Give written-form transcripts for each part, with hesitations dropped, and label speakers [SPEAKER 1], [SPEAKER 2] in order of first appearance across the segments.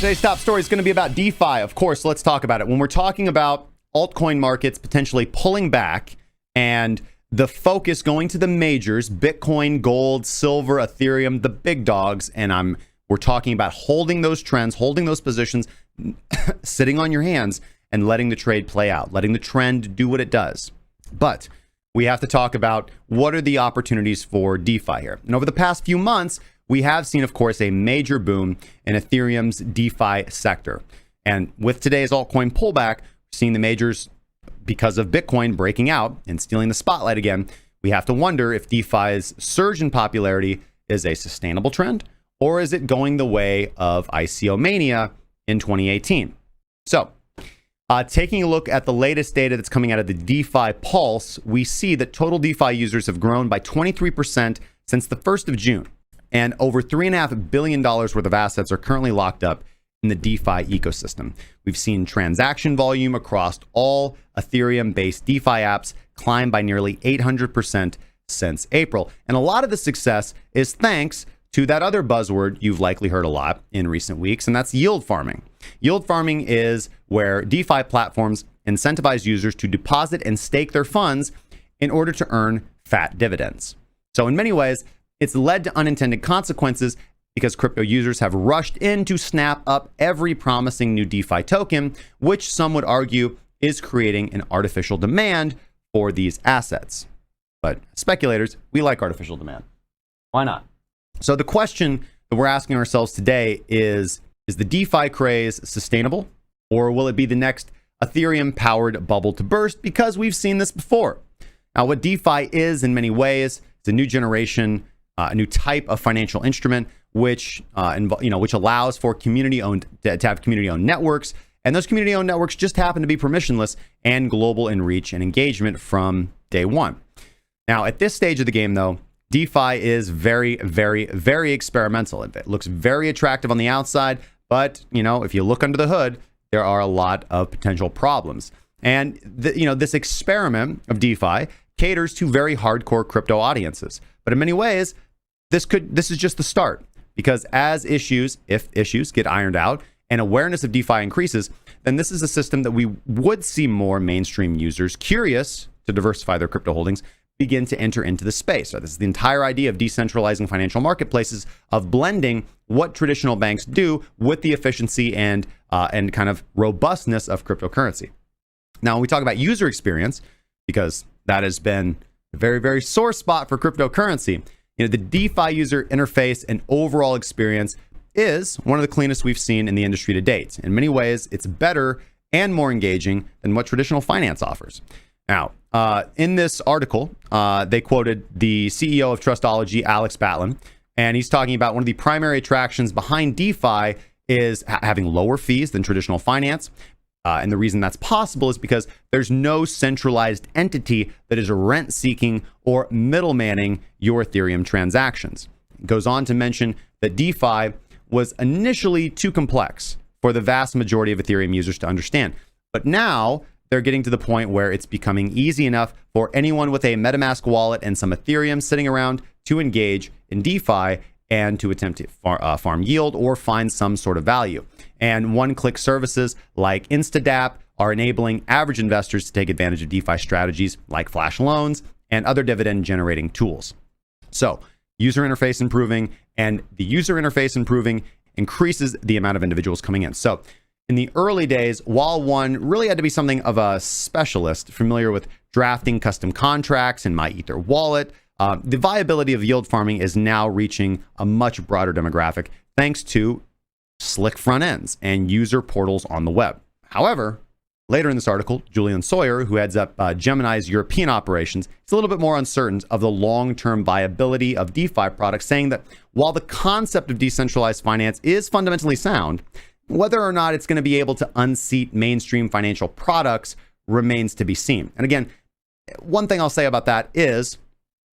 [SPEAKER 1] Today's top story is going to be about DeFi. Of course, let's talk about it. When we're talking about altcoin markets potentially pulling back and the focus going to the majors, Bitcoin, gold, silver, Ethereum, the big dogs, and we're talking about holding those trends, holding those positions, sitting on your hands and letting the trade play out, letting the trend do what it does. But we have to talk about what are the opportunities for DeFi here. And over the past few months, we have seen, of course, a major boom in Ethereum's DeFi sector. And with today's altcoin pullback, seeing the majors, because of Bitcoin breaking out and stealing the spotlight again, we have to wonder if DeFi's surge in popularity is a sustainable trend, or is it going the way of ICO-mania in 2018? So, taking a look at the latest data that's coming out of the DeFi Pulse, we see that total DeFi users have grown by 23% since the 1st of June. And over $3.5 billion worth of assets are currently locked up in the DeFi ecosystem. We've seen transaction volume across all Ethereum-based DeFi apps climb by nearly 800% since April. And a lot of the success is thanks to that other buzzword you've likely heard a lot in recent weeks, and that's yield farming. Yield farming is where DeFi platforms incentivize users to deposit and stake their funds in order to earn fat dividends. So in many ways, it's led to unintended consequences because crypto users have rushed in to snap up every promising new DeFi token, which some would argue is creating an artificial demand for these assets. But speculators, we like artificial demand. Why not? So the question that we're asking ourselves today is the DeFi craze sustainable, or will it be the next Ethereum-powered bubble to burst? Because we've seen this before. Now, what DeFi is in many ways, it's a new generation, a new type of financial instrument, which allows for community-owned to have community-owned networks, and those community-owned networks just happen to be permissionless and global in reach and engagement from day one. Now, at this stage of the game, though, DeFi is very, very, very experimental. It looks very attractive on the outside, but if you look under the hood, there are a lot of potential problems. And this experiment of DeFi caters to very hardcore crypto audiences. But in many ways, this is just the start, because if issues get ironed out and awareness of DeFi increases, then this is a system that we would see more mainstream users curious to diversify their crypto holdings begin to enter into the space. So this is the entire idea of decentralizing financial marketplaces, of blending what traditional banks do with the efficiency and kind of robustness of cryptocurrency. Now, when we talk about user experience, because that has been a very, very sore spot for cryptocurrency, the DeFi user interface and overall experience is one of the cleanest we've seen in the industry to date. In many ways, it's better and more engaging than what traditional finance offers. Now, in this article, they quoted the CEO of Trustology, Alex Batlin, and he's talking about one of the primary attractions behind DeFi is having lower fees than traditional finance. And the reason that's possible is because there's no centralized entity that is rent-seeking or middlemanning your Ethereum transactions. It goes on to mention that DeFi was initially too complex for the vast majority of Ethereum users to understand. But now they're getting to the point where it's becoming easy enough for anyone with a MetaMask wallet and some Ethereum sitting around to engage in DeFi and to attempt to farm yield or find some sort of value. And one-click services like InstaDApp are enabling average investors to take advantage of DeFi strategies like flash loans and other dividend-generating tools. So, user interface improving, and the user interface improving increases the amount of individuals coming in. So, in the early days, while one really had to be something of a specialist, familiar with drafting custom contracts in my Ether wallet, the viability of yield farming is now reaching a much broader demographic thanks to slick front ends and user portals on the web. However, later in this article, Julian Sawyer, who heads up Gemini's European operations, is a little bit more uncertain of the long-term viability of DeFi products, saying that while the concept of decentralized finance is fundamentally sound, whether or not it's going to be able to unseat mainstream financial products remains to be seen. And again, one thing I'll say about that is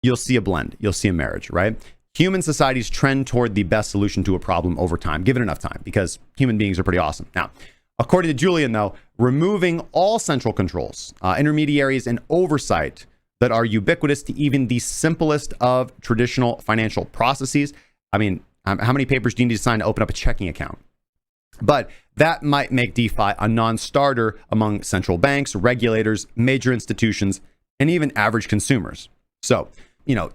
[SPEAKER 1] you'll see a blend, you'll see a marriage, right? Human societies trend toward the best solution to a problem over time, given enough time, because human beings are pretty awesome. Now, according to Julian, though, removing all central controls, intermediaries, and oversight that are ubiquitous to even the simplest of traditional financial processes. I mean, how many papers do you need to sign to open up a checking account? But that might make DeFi a non-starter among central banks, regulators, major institutions, and even average consumers. So,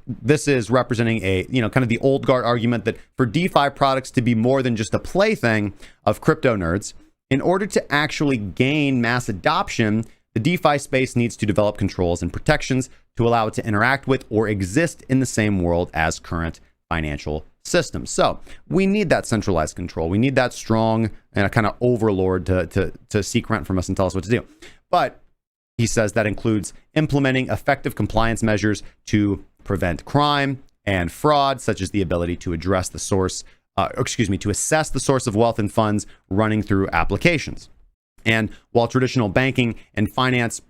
[SPEAKER 1] this is representing a, kind of the old guard argument that for DeFi products to be more than just a plaything of crypto nerds, in order to actually gain mass adoption, the DeFi space needs to develop controls and protections to allow it to interact with or exist in the same world as current financial systems. So we need that centralized control. We need that strong and a kind of overlord to seek rent from us and tell us what to do. But he says that includes implementing effective compliance measures to prevent crime and fraud, such as the ability to address the source, to assess the source of wealth and funds running through applications. And while traditional banking and finance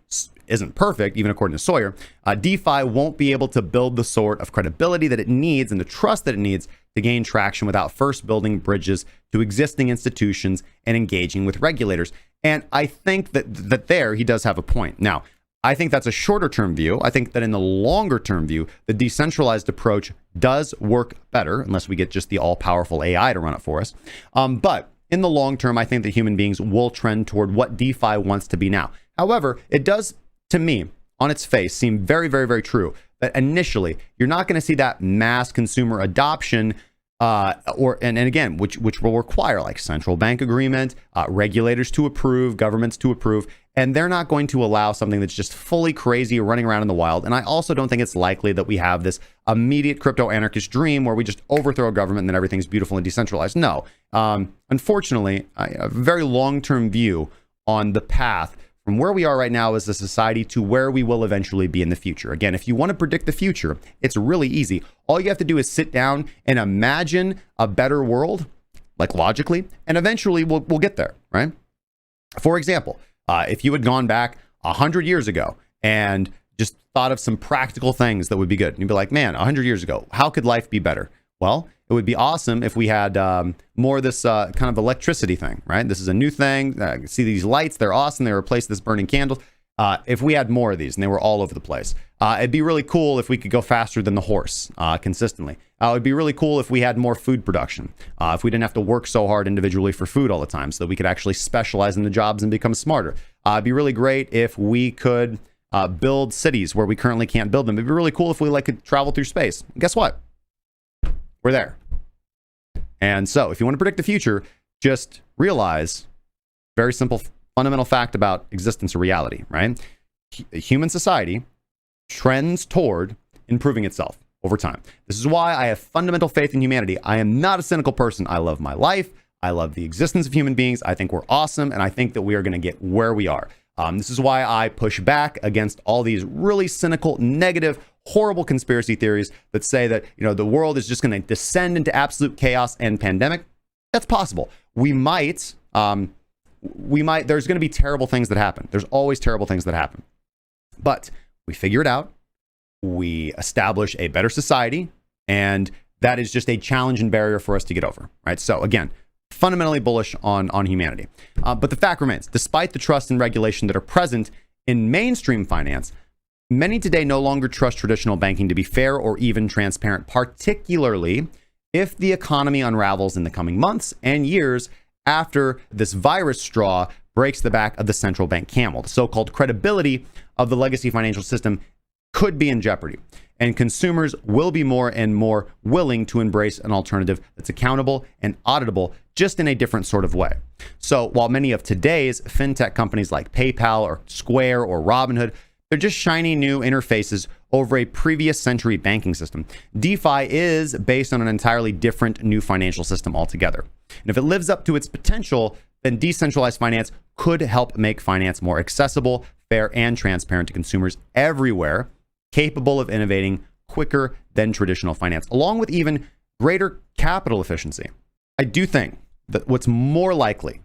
[SPEAKER 1] isn't perfect, even according to Sawyer, DeFi won't be able to build the sort of credibility that it needs and the trust that it needs to gain traction without first building bridges to existing institutions and engaging with regulators. And I think that there he does have a point. Now, I think that's a shorter term view. I think that in the longer term view, the decentralized approach does work better, unless we get just the all powerful AI to run it for us. But in the long term, I think that human beings will trend toward what DeFi wants to be now. However, it does, to me, on its face, seem very, very, very true that initially you're not going to see that mass consumer adoption, and again, which will require like central bank agreement, regulators to approve, governments to approve, and they're not going to allow something that's just fully crazy running around in the wild. And I also don't think it's likely that we have this immediate crypto anarchist dream where we just overthrow a government and then everything's beautiful and decentralized. No, unfortunately, a very long-term view on the path from where we are right now as a society to where we will eventually be in the future. Again, if you want to predict the future, it's really easy. All you have to do is sit down and imagine a better world, like logically, and eventually we'll get there, right? For example, if you had gone back 100 years ago and just thought of some practical things that would be good, and you'd be like, man, 100 years ago, how could life be better? Well, it would be awesome if we had more of this kind of electricity thing, right? This is a new thing. See these lights, they're awesome. They replace this burning candles. If we had more of these and they were all over the place, it'd be really cool if we could go faster than the horse consistently. It'd be really cool if we had more food production, if we didn't have to work so hard individually for food all the time, so that we could actually specialize in the jobs and become smarter. It'd be really great if we could build cities where we currently can't build them. It'd be really cool if we could travel through space. And guess what? We're there. And so if you want to predict the future, just realize very simple fundamental fact about existence or reality, right? Human society trends toward improving itself over time. This is why I have fundamental faith in humanity. I am not a cynical person. I love my life. I love the existence of human beings. I think we're awesome. And I think that we are going to get where we are. This is why I push back against all these really cynical, negative, horrible conspiracy theories that say that, the world is just going to descend into absolute chaos and pandemic. That's possible. We might, there's going to be terrible things that happen. There's always terrible things that happen. But we figure it out. We establish a better society. And that is just a challenge and barrier for us to get over, right? So again, fundamentally bullish on humanity. But the fact remains, despite the trust and regulation that are present in mainstream finance, many today no longer trust traditional banking to be fair or even transparent, particularly if the economy unravels in the coming months and years after this virus straw breaks the back of the central bank camel. The so-called credibility of the legacy financial system could be in jeopardy, and consumers will be more and more willing to embrace an alternative that's accountable and auditable, just in a different sort of way. So while many of today's fintech companies like PayPal or Square or Robinhood, they're just shiny new interfaces over a previous century banking system, DeFi is based on an entirely different new financial system altogether. And if it lives up to its potential, then decentralized finance could help make finance more accessible, fair, and transparent to consumers everywhere, capable of innovating quicker than traditional finance, along with even greater capital efficiency. I do think that what's more likely,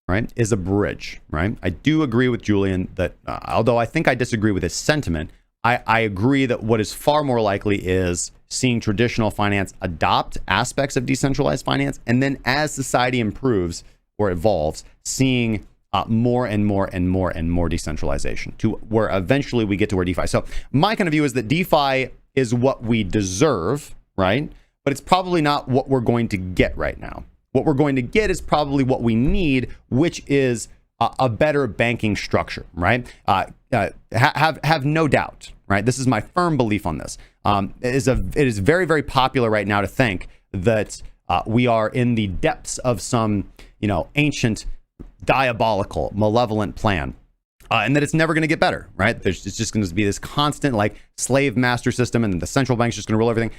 [SPEAKER 1] right, is a bridge, right? I do agree with Julian that although I think I disagree with his sentiment, I agree that what is far more likely is seeing traditional finance adopt aspects of decentralized finance, and then as society improves or evolves, seeing more and more and more and more decentralization to where eventually we get to where DeFi. So my kind of view is that DeFi is what we deserve, right? But it's probably not what we're going to get right now. what we're going to get is probably what we need, which is a better banking structure, right? Have no doubt, right? This is my firm belief on this. It is very, very popular right now to think that we are in the depths of some, ancient, diabolical, malevolent plan. And that it's never going to get better, right? It's just going to be this constant slave master system, and then the central bank's just going to rule everything.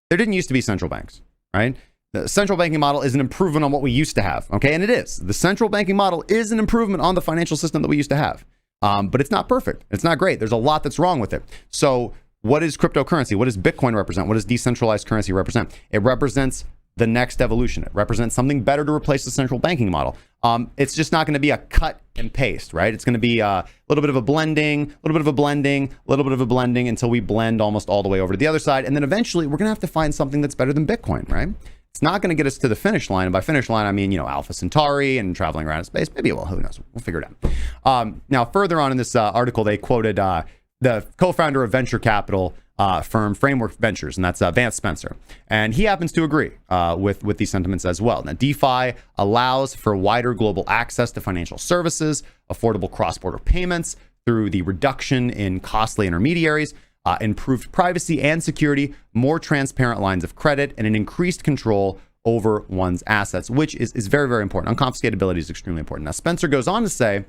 [SPEAKER 1] There didn't used to be central banks, right? The central banking model is an improvement on what we used to have, okay? And it is. The central banking model is an improvement on the financial system that we used to have. But it's not perfect. It's not great. There's a lot that's wrong with it. So what is cryptocurrency? What does Bitcoin represent? What does decentralized currency represent? It represents the next evolution. It represents something better to replace the central banking model. It's just not going to be a cut and paste, right? It's going to be a little bit of a blending, a little bit of a blending, a little bit of a blending until we blend almost all the way over to the other side. And then eventually we're going to have to find something that's better than Bitcoin, right? It's not going to get us to the finish line. And by finish line, I mean, Alpha Centauri and traveling around in space. Maybe, well, who knows? We'll figure it out. Now, further on in this article, they quoted the co-founder of venture capital firm Framework Ventures, and that's Vance Spencer. And he happens to agree with these sentiments as well. Now, DeFi allows for wider global access to financial services, affordable cross-border payments through the reduction in costly intermediaries, improved privacy and security, more transparent lines of credit, and an increased control over one's assets, which is very, very important. Unconfiscatability is extremely important. Now, Spencer goes on to say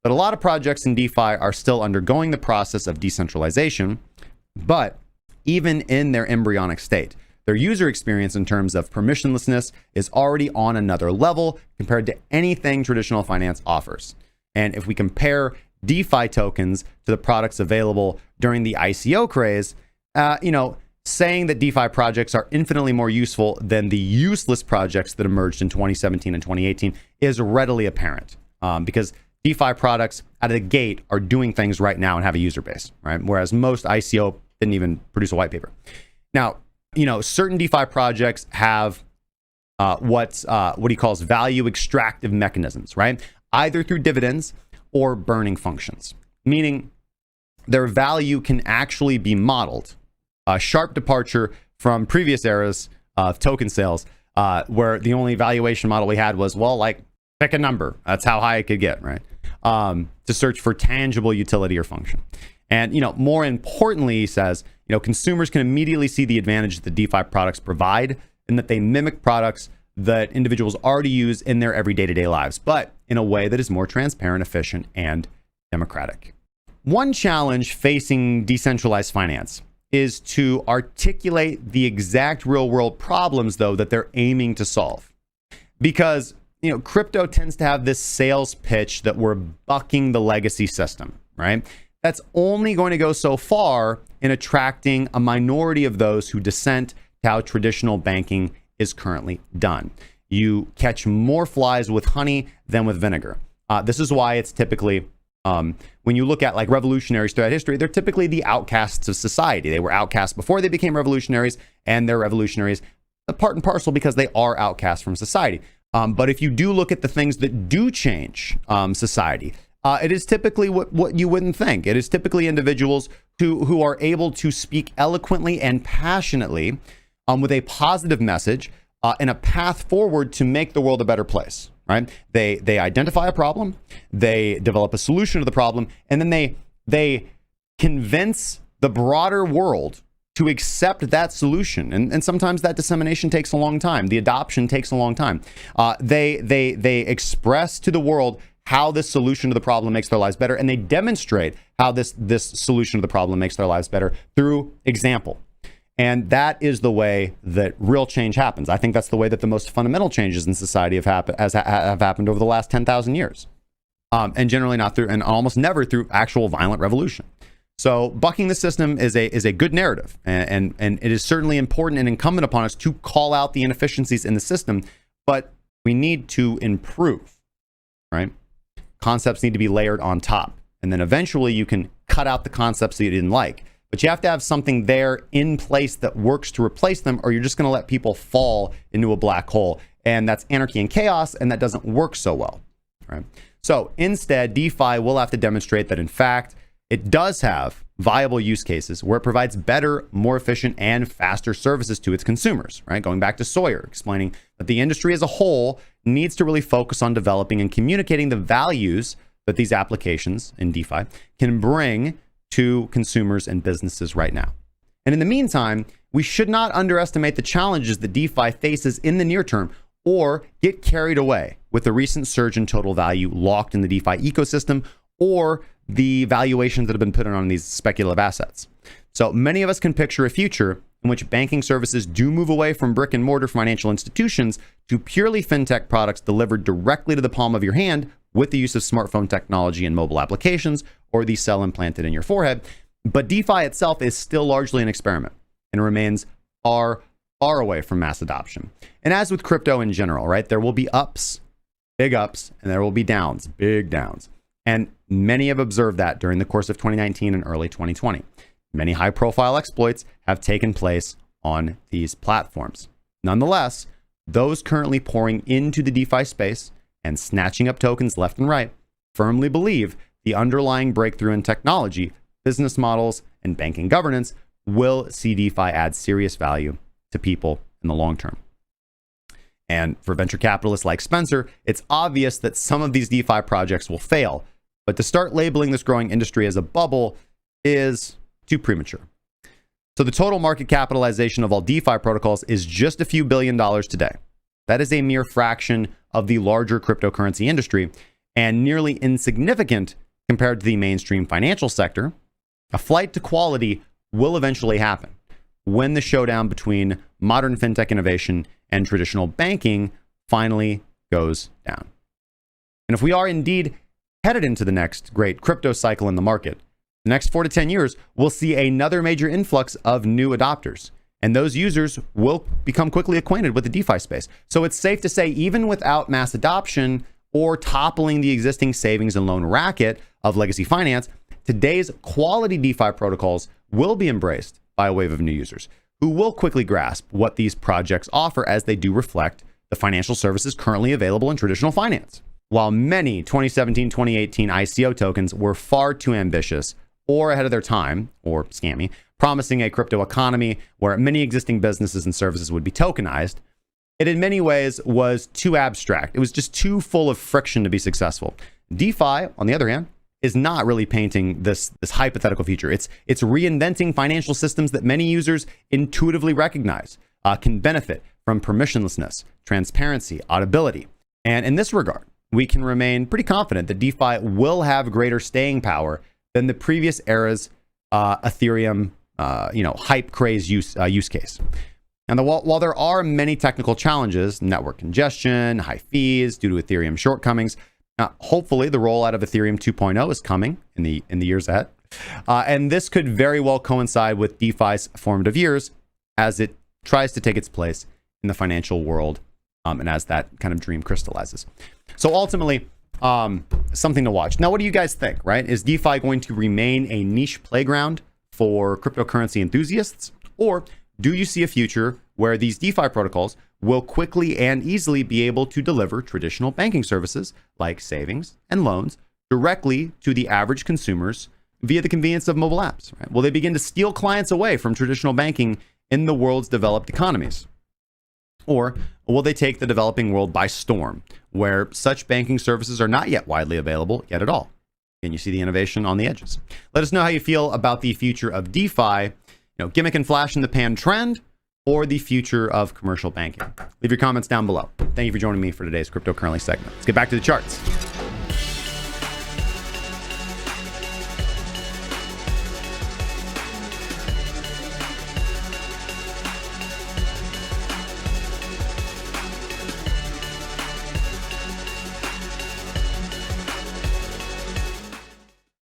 [SPEAKER 1] that a lot of projects in DeFi are still undergoing the process of decentralization, but even in their embryonic state, their user experience in terms of permissionlessness is already on another level compared to anything traditional finance offers. And if we compare DeFi tokens to the products available during the ICO craze, saying that DeFi projects are infinitely more useful than the useless projects that emerged in 2017 and 2018 is readily apparent, because DeFi products out of the gate are doing things right now and have a user base, right? Whereas most ICO didn't even produce a white paper. Now, certain DeFi projects have what he calls value extractive mechanisms, right? Either through dividends or burning functions, meaning their value can actually be modeled. A sharp departure from previous eras of token sales, where the only valuation model we had was, pick a number. That's how high it could get, right? To search for tangible utility or function. And, more importantly, he says, consumers can immediately see the advantage that the DeFi products provide, and that they mimic products that individuals already use in their everyday to-day lives, but in a way that is more transparent, efficient, and democratic. One challenge facing decentralized finance is to articulate the exact real-world problems, though, that they're aiming to solve. Because, crypto tends to have this sales pitch that we're bucking the legacy system, right? That's only going to go so far in attracting a minority of those who dissent to how traditional banking is currently done. You catch more flies with honey than with vinegar. This is why it's typically, when you look at revolutionaries throughout history, they're typically the outcasts of society. They were outcasts before they became revolutionaries, and they're revolutionaries part and parcel because they are outcasts from society. But if you do look at the things that do change society, it is typically what you wouldn't think. It is typically individuals who are able to speak eloquently and passionately with a positive message and a path forward to make the world a better place, right? They identify a problem, they develop a solution to the problem, and then they convince the broader world to accept that solution. And sometimes that dissemination takes a long time. The adoption takes a long time. They express to the world how this solution to the problem makes their lives better, and they demonstrate how this solution to the problem makes their lives better through example. And that is the way that real change happens. I think that's the way that the most fundamental changes in society have happened over the last 10,000 years. And generally not through, and almost never through actual violent revolution. So bucking the system is a good narrative, and it is certainly important and incumbent upon us to call out the inefficiencies in the system, but we need to improve, right? Concepts need to be layered on top, and then eventually you can cut out the concepts that you didn't like. But you have to have something there in place that works to replace them, or you're just going to let people fall into a black hole. And that's anarchy and chaos, and that doesn't work so well, right? So instead, DeFi will have to demonstrate that, in fact, it does have viable use cases where it provides better, more efficient, and faster services to its consumers, right? Going back to Sawyer, explaining that the industry as a whole needs to really focus on developing and communicating the values that these applications in DeFi can bring to consumers and businesses right now. And in the meantime, we should not underestimate the challenges that DeFi faces in the near term or get carried away with the recent surge in total value locked in the DeFi ecosystem or the valuations that have been put on these speculative assets. So many of us can picture a future in which banking services do move away from brick and mortar financial institutions to purely fintech products delivered directly to the palm of your hand with the use of smartphone technology and mobile applications or the cell implanted in your forehead. But DeFi itself is still largely an experiment and remains far away from mass adoption. And as with crypto in general, right, there will be ups, big ups, and there will be downs, big downs. And many have observed that during the course of 2019 and early 2020. Many high-profile exploits have taken place on these platforms. Nonetheless, those currently pouring into the DeFi space and snatching up tokens left and right firmly believe the underlying breakthrough in technology, business models, and banking governance will see DeFi add serious value to people in the long term. And for venture capitalists like Spencer, it's obvious that some of these DeFi projects will fail, but to start labeling this growing industry as a bubble is too premature. So the total market capitalization of all DeFi protocols is just a few $1 billion today. That is a mere fraction of the larger cryptocurrency industry and nearly insignificant compared to the mainstream financial sector. A flight to quality will eventually happen when the showdown between modern fintech innovation and traditional banking finally goes down. And if we are indeed headed into the next great crypto cycle in the market, the next 4 to 10 years, we'll see another major influx of new adopters. And those users will become quickly acquainted with the DeFi space. So it's safe to say, even without mass adoption or toppling the existing savings and loan racket of legacy finance, today's quality DeFi protocols will be embraced by a wave of new users who will quickly grasp what these projects offer as they do reflect the financial services currently available in traditional finance. While many 2017-2018 ICO tokens were far too ambitious or ahead of their time, or scammy, promising a crypto economy where many existing businesses and services would be tokenized, it in many ways was too abstract. It was just too full of friction to be successful. DeFi, on the other hand, is not really painting this hypothetical future. It's reinventing financial systems that many users intuitively recognize can benefit from permissionlessness, transparency, audibility. And in this regard, we can remain pretty confident that DeFi will have greater staying power than the previous era's Ethereum, hype craze use case. And while there are many technical challenges, network congestion, high fees due to Ethereum shortcomings, hopefully the rollout of Ethereum 2.0 is coming in the years ahead. And this could very well coincide with DeFi's formative years as it tries to take its place in the financial world and as that kind of dream crystallizes. So ultimately, something to watch. Now, what do you guys think, right? Is DeFi going to remain a niche playground for cryptocurrency enthusiasts? Or do you see a future where these DeFi protocols will quickly and easily be able to deliver traditional banking services like savings and loans directly to the average consumers via the convenience of mobile apps? Right? Will they begin to steal clients away from traditional banking in the world's developed economies? Or will they take the developing world by storm, where such banking services are not yet widely available yet at all? And you see the innovation on the edges. Let us know how you feel about the future of DeFi, gimmick and flash in the pan trend, or the future of commercial banking. Leave your comments down below. Thank you for joining me for today's cryptocurrency segment. Let's get back to the charts.